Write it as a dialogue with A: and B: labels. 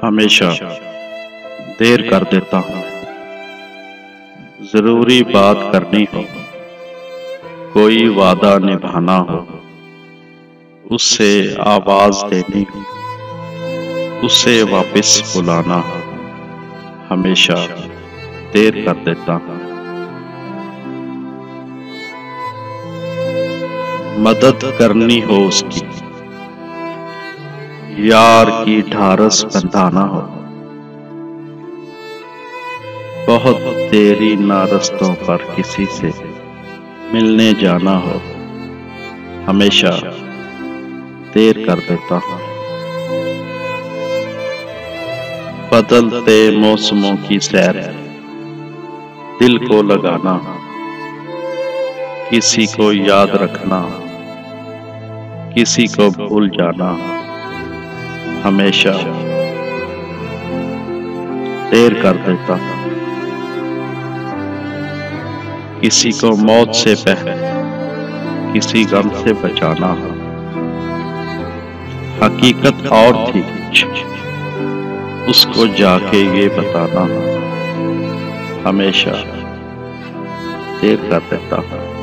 A: हमेशा देर कर देता हूँ। जरूरी बात करनी हो, कोई वादा निभाना हो, उससे आवाज देनी हो, उसे वापस बुलाना हो, हमेशा देर कर देता हूँ। मदद करनी हो उसकी, यार की ढारस बंधाना हो, बहुत देरी ना रस्तों पर किसी से मिलने जाना हो, हमेशा देर कर देता हूँ। बदलते मौसमों की सैर दिल को लगाना, किसी को याद रखना, किसी को भूल जाना, हमेशा देर कर देता हूँ। किसी को मौत से पहले किसी गम से बचाना हो, हकीकत और थी कुछ, उसको जाके ये बताना हो, हमेशा देर कर देता हूँ।